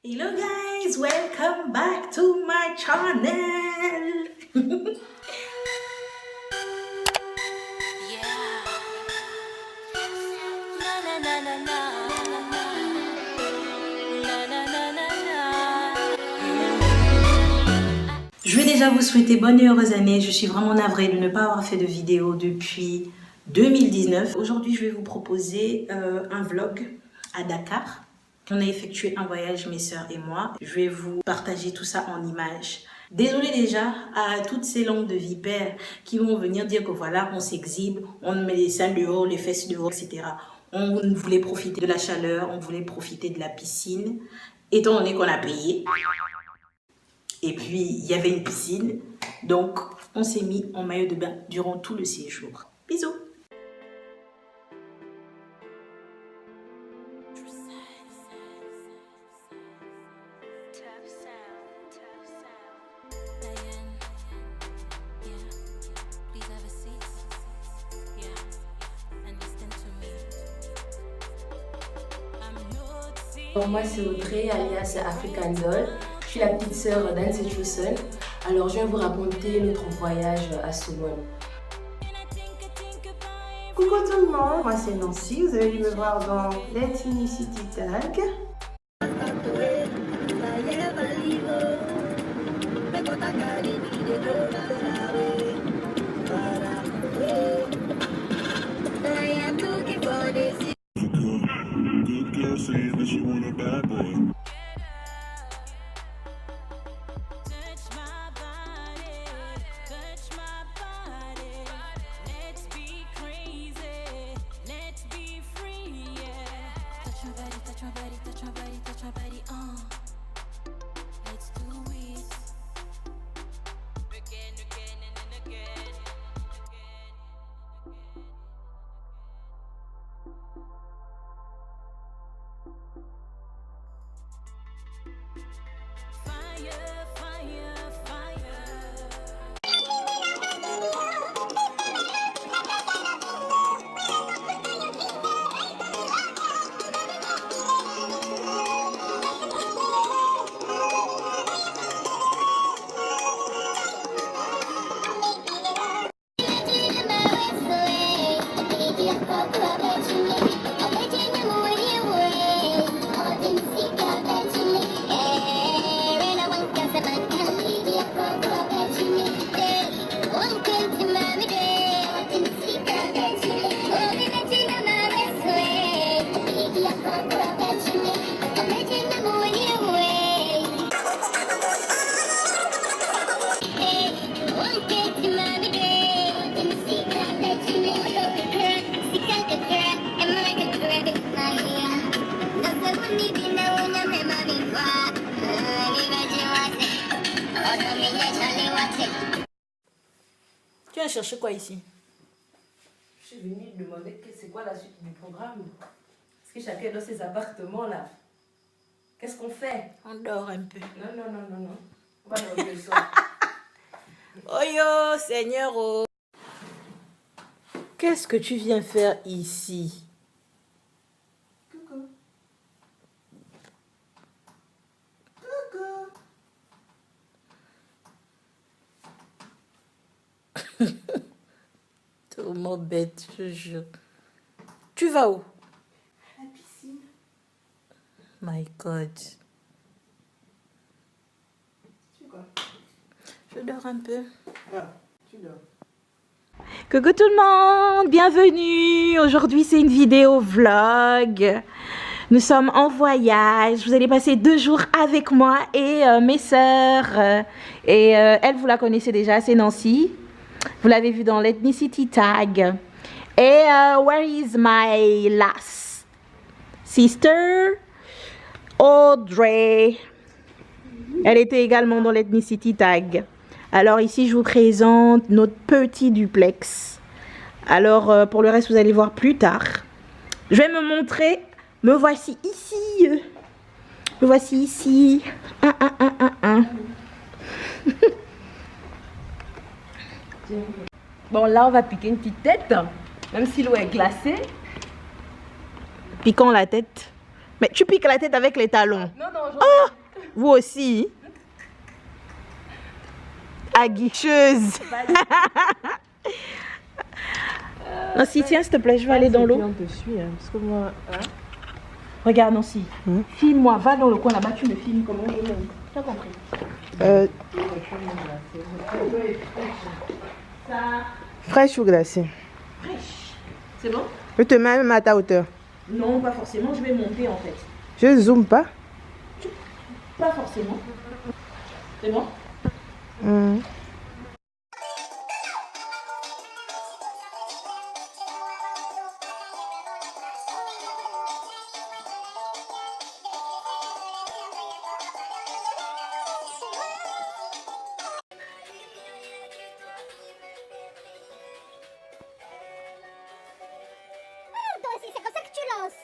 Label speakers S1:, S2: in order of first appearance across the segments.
S1: Hello guys, welcome back to my channel. Je vais déjà vous souhaiter bonne et heureuse année. Je suis vraiment navrée de ne pas avoir fait de vidéo depuis 2019. Aujourd'hui, je vais vous proposer un vlog à Dakar. On a effectué un voyage, mes sœurs et moi. Je vais vous partager tout ça en images. Désolée déjà à toutes ces langues de vipères qui vont venir dire que voilà, on s'exhibe, on met les seins dehors, les fesses dehors, etc. On voulait profiter de la chaleur, on voulait profiter de la piscine, étant donné qu'on a payé. Et puis, il y avait une piscine, donc on s'est mis en maillot de bain durant tout le séjour. Bisous!
S2: Bon, moi c'est Audrey alias African Doll. Je suis la petite sœur d'Anne Chusen. Alors je viens vous raconter notre voyage à Suwon.
S3: Coucou tout le monde, moi c'est Nancy, vous avez dû me voir dans l'Ethnicity Tag.
S1: Tu viens chercher quoi ici?
S2: Je suis venue demander c'est quoi la suite du programme. Parce que chacun dans ses appartements là. Qu'est-ce qu'on fait?
S1: On dort un peu.
S2: Non. On va dormir le soir.
S1: Oh yo, Seigneur, oh. Qu'est-ce que tu viens faire ici?
S3: Coucou.
S1: Tellement bête, je jure. Tu vas où?
S3: La piscine.
S1: My God.
S3: Tu quoi?
S1: Je dors un peu.
S3: Ah, tu dors.
S1: Coucou tout le monde, bienvenue. Aujourd'hui c'est une vidéo vlog. Nous sommes en voyage. Vous allez passer 2 jours avec moi et mes sœurs. Elle, vous la connaissez déjà, c'est Nancy. Vous l'avez vu dans l'Ethnicity Tag. Et where is my last sister? Audrey. Elle était également dans l'Ethnicity Tag. Alors ici, je vous présente notre petit duplex. Alors, pour le reste, vous allez voir plus tard. Je vais me montrer. Me voici ici. Me voici ici.
S2: Bon, là, on va piquer une petite tête. Même si l'eau est glacée.
S1: Piquons la tête. Mais tu piques la tête avec les talons.
S2: Non,
S4: Oh, vous aussi. Aguicheuse. Nancy, tiens, s'il te plaît, je vais aller dans l'eau.
S3: On te suit, hein, parce que moi...
S1: Regarde, Nancy. Filme-moi, va dans le coin là-bas, tu me filmes comment je monte. Tu as compris?
S3: Fraîche ou glacée?
S1: Fraîche. C'est bon?
S3: Je te mets même à ta hauteur.
S1: Non, pas forcément, je vais monter en fait.
S3: Je zoome pas.
S1: Pas forcément. C'est bon?
S5: C'est comme ça que tu lances.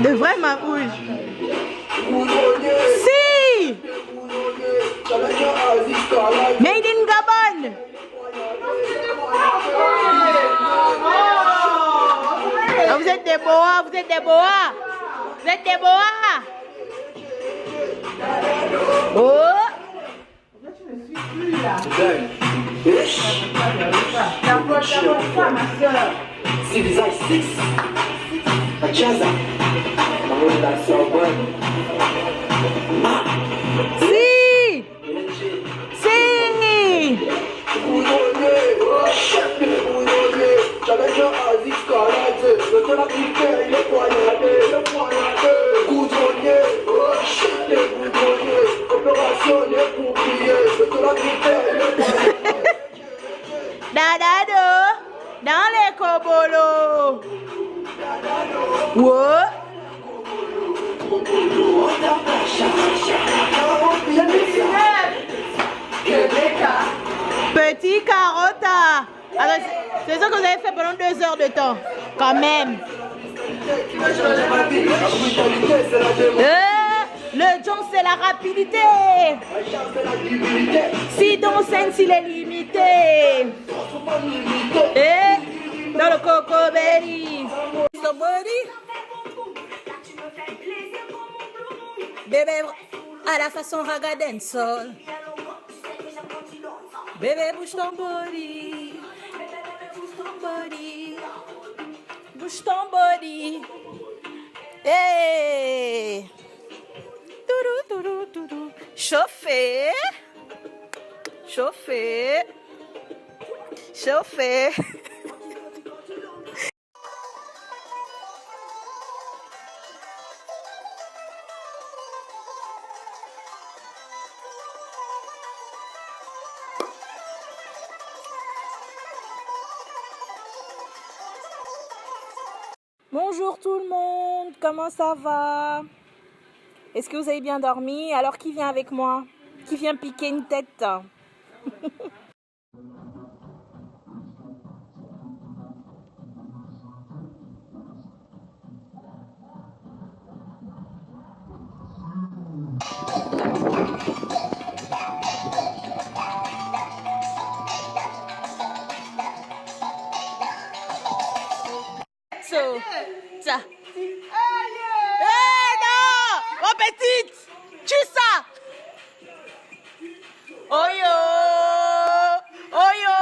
S4: De vrai, ma rouge. Si! Made in Gabon! Ah, vous êtes des boas, vous êtes des boas! Vous êtes des boas! Oh! Si! Si! Dadado dans les cobolos. Wow. Petit carota. Alors, c'est ça que vous avez fait pendant 2 heures de temps. Quand même. Le John, c'est la rapidité. Si ton sens, il est limité. Et dans le coco belly. Bébé, à la façon raga dancehall. Bébé, bouge ton body. Bouge ton body. Hey. Toudou, toudou, toudou. Chauffer. Chauffer. Chauffer. Bonjour tout le monde, comment ça va? Est-ce que vous avez bien dormi? Alors qui vient avec moi? Qui vient piquer une tête? So, ça. Non! Oh petite! Tu ça! Oh yo! Oh yo!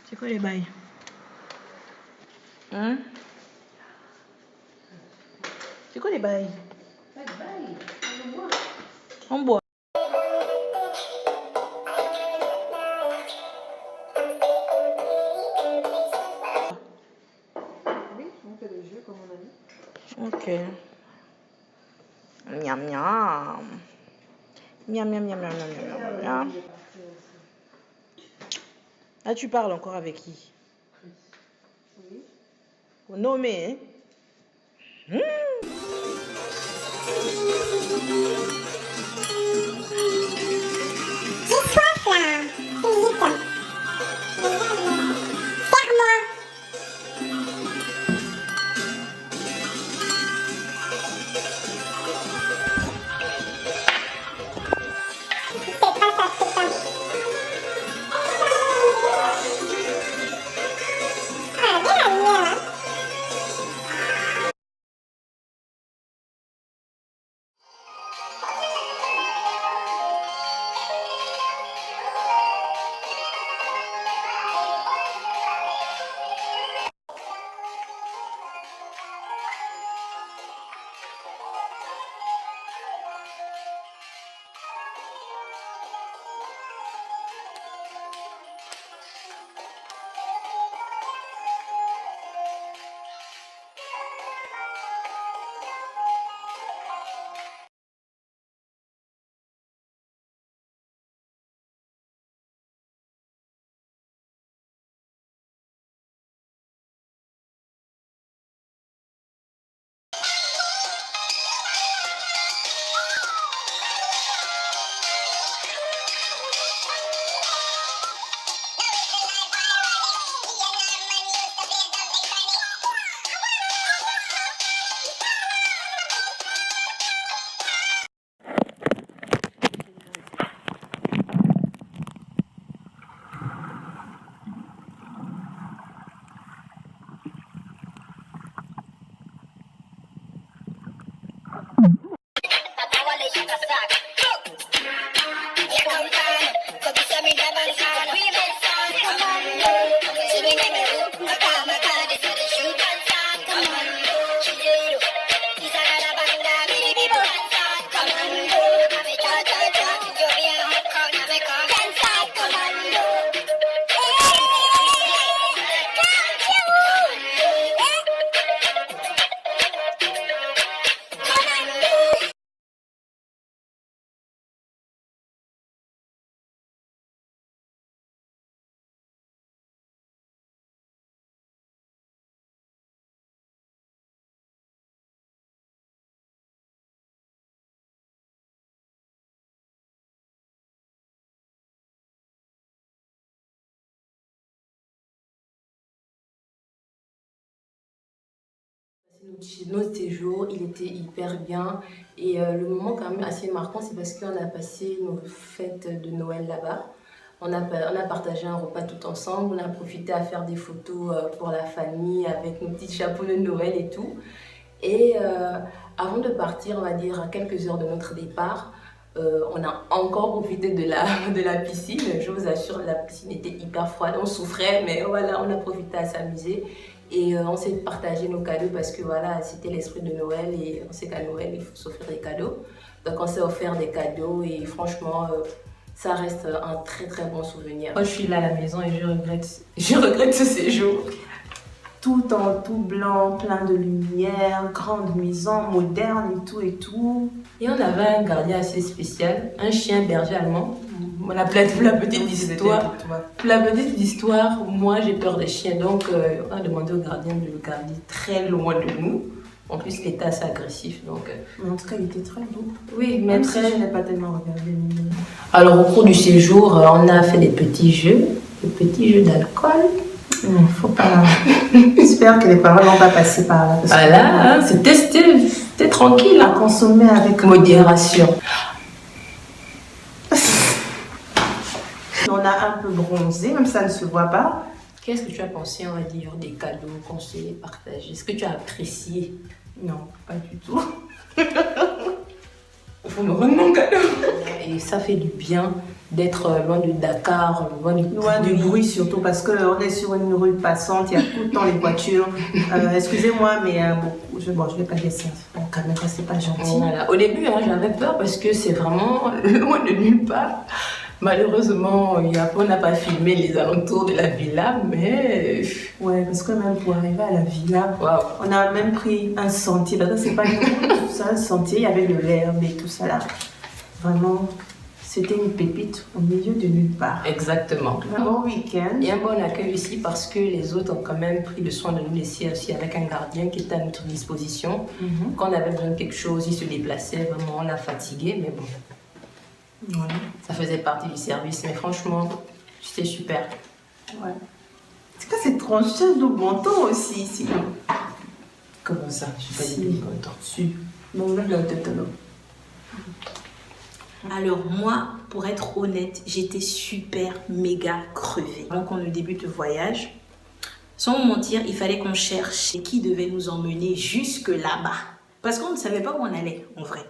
S4: C'est quoi les bails? Hein? C'est quoi les bails?
S2: Pas de bail, on le voit.
S4: On boit.
S3: Oui, on fait le jeu comme on a dit.
S4: Ok. Miam miam. Miam miam miam miam miam miam miam. Ah, tu parles encore avec qui?
S3: Oui.
S4: Faut nommer, hein?
S2: Notre séjour, il était hyper bien et le moment quand même assez marquant, c'est parce qu'on a passé nos fêtes de Noël là-bas. On a partagé un repas tout ensemble, on a profité à faire des photos pour la famille avec nos petits chapeaux de Noël et tout. Et avant de partir, on va dire à quelques heures de notre départ, on a encore profité de la piscine. Je vous assure, la piscine était hyper froide, on souffrait, mais voilà, on a profité à s'amuser. Et on s'est partagé nos cadeaux parce que voilà, c'était l'esprit de Noël et on sait qu'à Noël, il faut s'offrir des cadeaux. Donc on s'est offert des cadeaux et franchement, ça reste un très très bon souvenir. Moi, je suis là à la maison et je regrette ce séjour.
S3: Tout en tout blanc, plein de lumière, grande maison, moderne et tout et tout.
S2: Et on avait un gardien assez spécial, un chien berger allemand. Pour la petite histoire, moi j'ai peur des chiens, donc on a demandé au gardien de le garder très loin de nous. En plus, il était assez agressif, donc...
S3: Mais en tout cas, il était très beau.
S2: Oui, mais
S3: Même
S2: très...
S3: si je n'ai pas tellement regardé.
S2: Alors, au cours du séjour, on a fait des petits jeux d'alcool.
S3: Faut pas... J'espère que les parents n'ont pas passé par là.
S2: Voilà, c'était tranquille.
S3: À consommer avec
S2: modération.
S3: On a un peu bronzé, même ça ne se voit pas.
S2: Qu'est-ce que tu as pensé, on va dire, des cadeaux qu'on s'est partagés? Est-ce que tu as apprécié?
S3: Non, pas du tout.
S2: Il faut me rendre mon cadeau. Et ça fait du bien d'être loin de Dakar, loin
S3: du bruit surtout, parce qu'on est sur une rue passante, il y a tout le temps les voitures. Excusez-moi, mais bon, je ne vais pas dire ça. la caméra, c'est pas gentil.
S2: Voilà. Au début, hein, j'avais peur parce que c'est vraiment loin de nulle part. Malheureusement, on n'a pas filmé les alentours de la villa, mais...
S3: Ouais, parce que même pour arriver à la villa,
S2: Waouh.
S3: on a même pris un sentier. Parce que c'est pas tout ça, un sentier, il y avait de l'herbe et tout ça là. Vraiment, c'était une pépite au milieu de nulle part.
S2: Exactement.
S3: Un bon week-end.
S2: Et un bon accueil aussi parce que les autres ont quand même pris le soin de nous laisser aussi avec un gardien qui était à notre disposition. Quand on avait besoin de quelque chose, il se déplaçait, vraiment on l'a fatigué, mais bon,
S3: Ouais.
S2: ça faisait partie du service. Mais franchement, c'était super.
S3: Ouais. C'est quoi cette trancheuse de bon temps aussi ici?
S2: Comment ça? Je suis pas
S3: Si.
S2: du tout content.
S3: Si. Bon, là, la tête alors.
S1: Alors moi, pour être honnête, j'étais super méga crevée. Donc on débute le voyage. Sans vous mentir, il fallait qu'on cherche qui devait nous emmener jusque là-bas. Parce qu'on ne savait pas où on allait, en vrai.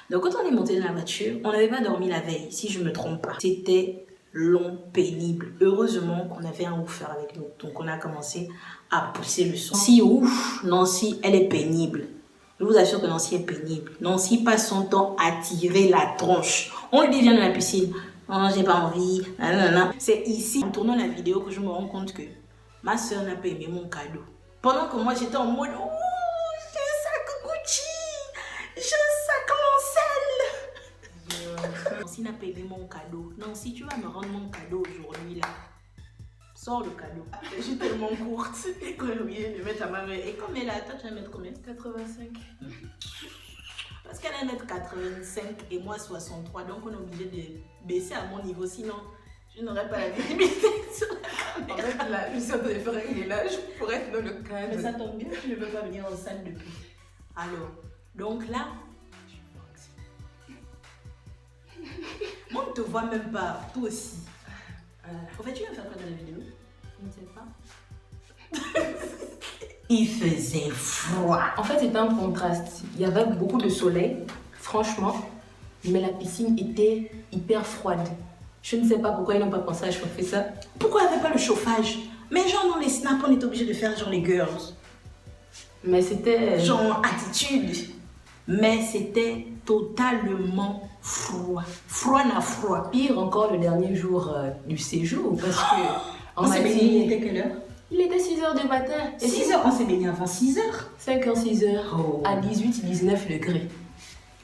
S1: Donc quand on est monté dans la voiture, on n'avait pas dormi la veille, si je ne me trompe pas. C'était long, pénible. Heureusement qu'on avait un woofer avec nous. Donc on a commencé à pousser le son. Si ouf, Nancy, elle est pénible. Je vous assure que Nancy est pénible. Nancy passe son temps à tirer la tronche. On lui dit viens dans la piscine. Non, j'ai pas envie. Nanana. C'est ici, en tournant la vidéo, que je me rends compte que ma soeur n'a pas aimé mon cadeau. Pendant que moi j'étais en mode oh, j'ai un sac Gucci, j'ai un sac Lancel. Nancy n'a pas aimé mon cadeau. Nancy, tu vas me rendre mon cadeau aujourd'hui là. Sors le cadeau. Je suis tellement courte. Et quand elle vient de mettre à ma main. Et comme elle a, toi tu vas mettre combien?
S2: 85.
S1: Parce qu'elle va mettre 85 et moi 63. Donc on est obligé de baisser à mon niveau. Sinon, je n'aurais pas la visibilité sur la caméra.
S2: En fait, là, je suis en train de faire un réglage pour être dans le cadre.
S1: Mais ça tombe bien, je ne veux pas venir en salle depuis. Alors, donc là, moi on ne te voit même pas, toi aussi. En fait, tu viens faire quoi dans la vidéo?
S2: Je ne sais pas.
S1: Il faisait froid.
S2: En fait, c'était un contraste. Il y avait beaucoup de soleil, franchement, mais la piscine était hyper froide. Je ne sais pas pourquoi ils n'ont pas pensé à chauffer ça.
S1: Pourquoi il n'y avait pas le chauffage? Mais genre dans les snaps, on est obligé de faire genre les girls.
S2: Mais c'était...
S1: Genre attitude. Mais c'était totalement froid. Froid n'a froid.
S2: Pire encore le dernier jour du séjour, parce que...
S1: On s'est baigné, il était quelle heure?
S2: Il était 6h du matin.
S1: 6h, on s'est baigné avant 6h.
S2: 5h, 6h,
S1: Oh.
S2: à 18-19 degrés.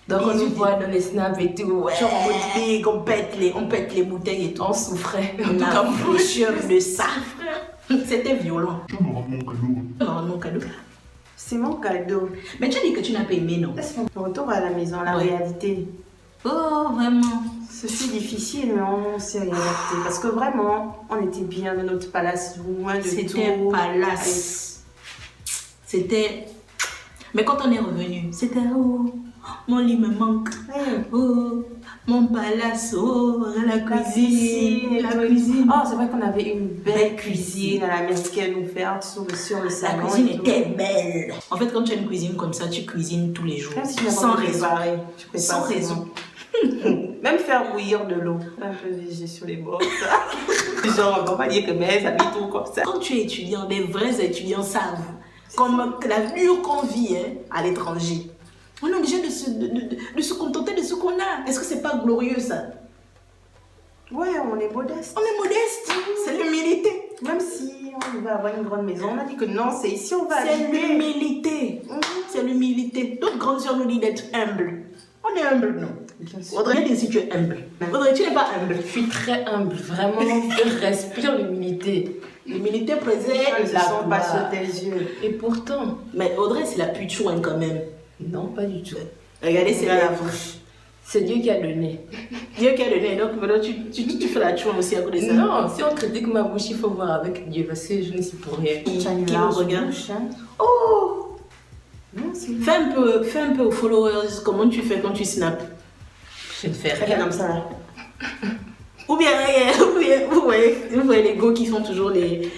S2: Donc on nous voit dans les snaps et tout, ouais.
S1: Genre en mode big, on pète les bouteilles et tout.
S2: On souffrait. En
S1: On
S2: tout
S1: a
S2: cas,
S1: fraîcheur de ça. C'était violent.
S6: Tu me rends mon cadeau.
S1: Non, mon cadeau.
S3: C'est mon cadeau.
S1: Mais tu as dit que tu n'as pas aimé, non?
S3: Laisse-moi. Retour à la maison, la
S1: Ouais.
S3: réalité.
S1: Oh, vraiment.
S3: Ce fut difficile, mais on s'est réadapté. Parce que vraiment, on était bien dans notre palace, loin de tout.
S1: C'était palace. C'était... Mais quand on est revenu, c'était oh, mon lit me manque.
S3: Ouais.
S1: Oh, mon palace. Oh, la cuisine. La
S3: et tout.
S1: cuisine.
S3: Oh, c'est vrai qu'on avait une belle
S1: Belle
S3: cuisine à la Mexicaine ouverte sur le
S1: La
S3: salon.
S1: cuisine
S3: et tout.
S1: était belle. En fait, quand tu as une cuisine comme ça, tu cuisines tous les jours.
S3: Comme si je
S1: Sans
S3: n'avais pas
S1: raison.
S3: préparé. Je prépare
S1: Sans
S3: souvent.
S1: raison.
S3: Même faire bouillir de l'eau. Un peu léger sur les bords, ça. Genre, on va pas dire que mes amis tout comme ça.
S1: Quand tu es étudiant, les vrais étudiants savent comme la dure qu'on vit hein, à l'étranger. On est obligé de se contenter de ce qu'on a. Est-ce que c'est pas glorieux ça?
S3: Ouais, on est modeste.
S1: On est modeste, c'est l'humilité.
S3: Même si on va avoir une grande maison, on a dit que non, c'est ici on va
S1: C'est
S3: habiter.
S1: l'humilité. C'est l'humilité. Notre grande sœur nous dit d'être humble. On est humble, non?
S3: Bien sûr.
S1: Audrey, dis si tu es humble. Audrey, tu n'es pas humble.
S2: Je suis très humble, vraiment, je respire l'humilité.
S1: L'humilité
S3: Elles
S1: préserve
S3: se
S1: la
S3: sont pas
S1: gloire.
S3: sauter les yeux.
S2: Et pourtant,
S1: Mais Audrey, c'est la pute chouine quand même.
S2: non, pas du tout.
S1: Regardez ses
S3: Regarde la
S1: lèvres.
S2: C'est Dieu qui a donné.
S1: Dieu qui a donné, donc maintenant tu fais la chouine aussi à côté de ça.
S2: Non, si on critique ma bouche, il faut voir avec Dieu, parce que je ne suis pour rien.
S1: Qui
S3: Tu as une
S1: nous
S3: large
S1: regarde.
S3: bouche, hein.
S1: Oh!
S3: Non, c'est
S1: Fais un peu aux followers comment tu fais quand tu snaps.
S2: Je ne fais
S3: Regarde
S2: rien.
S3: comme ça là.
S1: Ou bien vous voyez les go qui font toujours les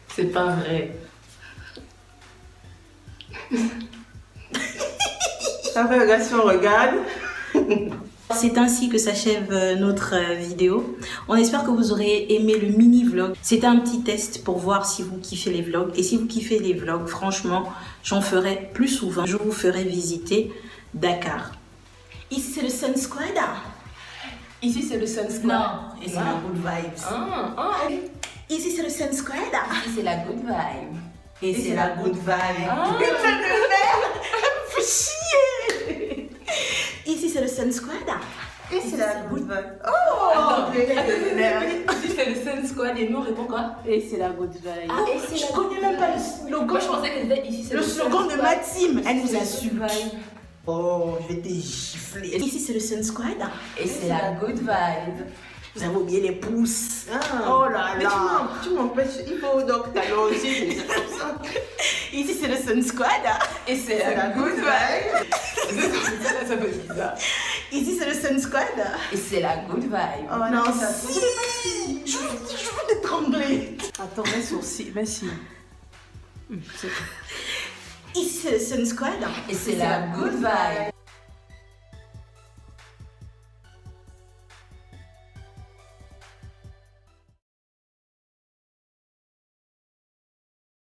S2: C'est pas vrai.
S3: Après, regarde si on regarde.
S1: C'est ainsi que s'achève notre vidéo. On espère que vous aurez aimé le mini vlog. C'était un petit test pour voir si vous kiffez les vlogs. Et si vous kiffez les vlogs, franchement, j'en ferai plus souvent. Je vous ferai visiter Dakar. Ici, c'est le Sun Squad.
S2: Ici, c'est le Sun Squad.
S1: Non, et c'est la good vibes. Ici, c'est le Sun Squad.
S2: Ici, c'est la good vibe.
S1: Et c'est la good vibe.
S3: Putain de merde!
S1: Fais chier. Ici, c'est le Sun Squad.
S3: Et c'est la good vibe. Oh!
S2: Ici, c'est le Sun Squad et nous, on répond quoi?
S3: Et c'est la good vibe.
S2: Ah, et c'est
S1: Je
S2: la
S1: connais même pas le slogan.
S2: Moi, je pensais que c'était ici, c'est
S1: Le slogan de
S2: Sun
S1: ma
S2: Squad.
S1: team. Elle nous
S2: C'est la
S1: insulte.
S2: good vibe.
S1: Oh, je vais te gifler. Ici, c'est le Sun Squad.
S2: Et c'est la good vibe.
S1: Vous avez oublié les pouces.
S3: Ah.
S1: Oh là
S3: Mais
S1: là.
S3: tu m'empêches, il faut donc t'allonger, des trucs comme ça.
S1: Ici, c'est le Sun Squad.
S2: Et c'est la good vibe. Ça fait bizarre.
S1: Ici, c'est le Sun Squad.
S2: Et c'est la good vibe.
S3: Oh
S1: Non,
S3: ça
S1: si. Je veux te trembler.
S3: Attends, mes sourcils, merci.
S1: Ici, c'est le Sun Squad.
S2: Et c'est la good vibe.